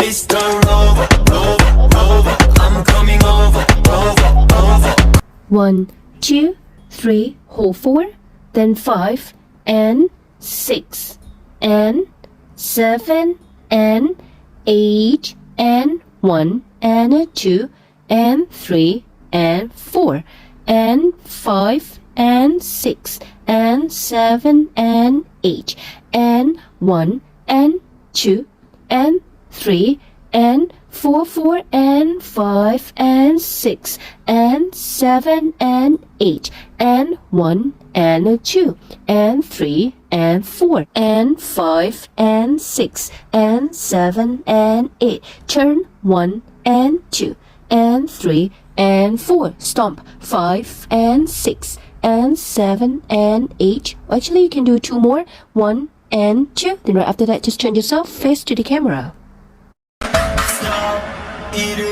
Mr. Rover, Rover, Rover, I'm coming over, over, over. 1, 2, 3, hold 4, then 5 and 6 and 7 and 8 and 1 and a 2 and 3 and 4 and 5 and 6 and 7 and 8 and 1 and 2 and 3 and 4, 4 and 5 and 6 and 7 and 8 and 1 and a 2 and 3 and 4 and 5 and 6 and 7 and 8. Turn 1 and 2 and 3 and 4. Stomp 5 and 6 and 7 and 8. Actually, you can do 2 more. 1 and 2. Then right after that, just turn yourself face to the camera. Stop, 이름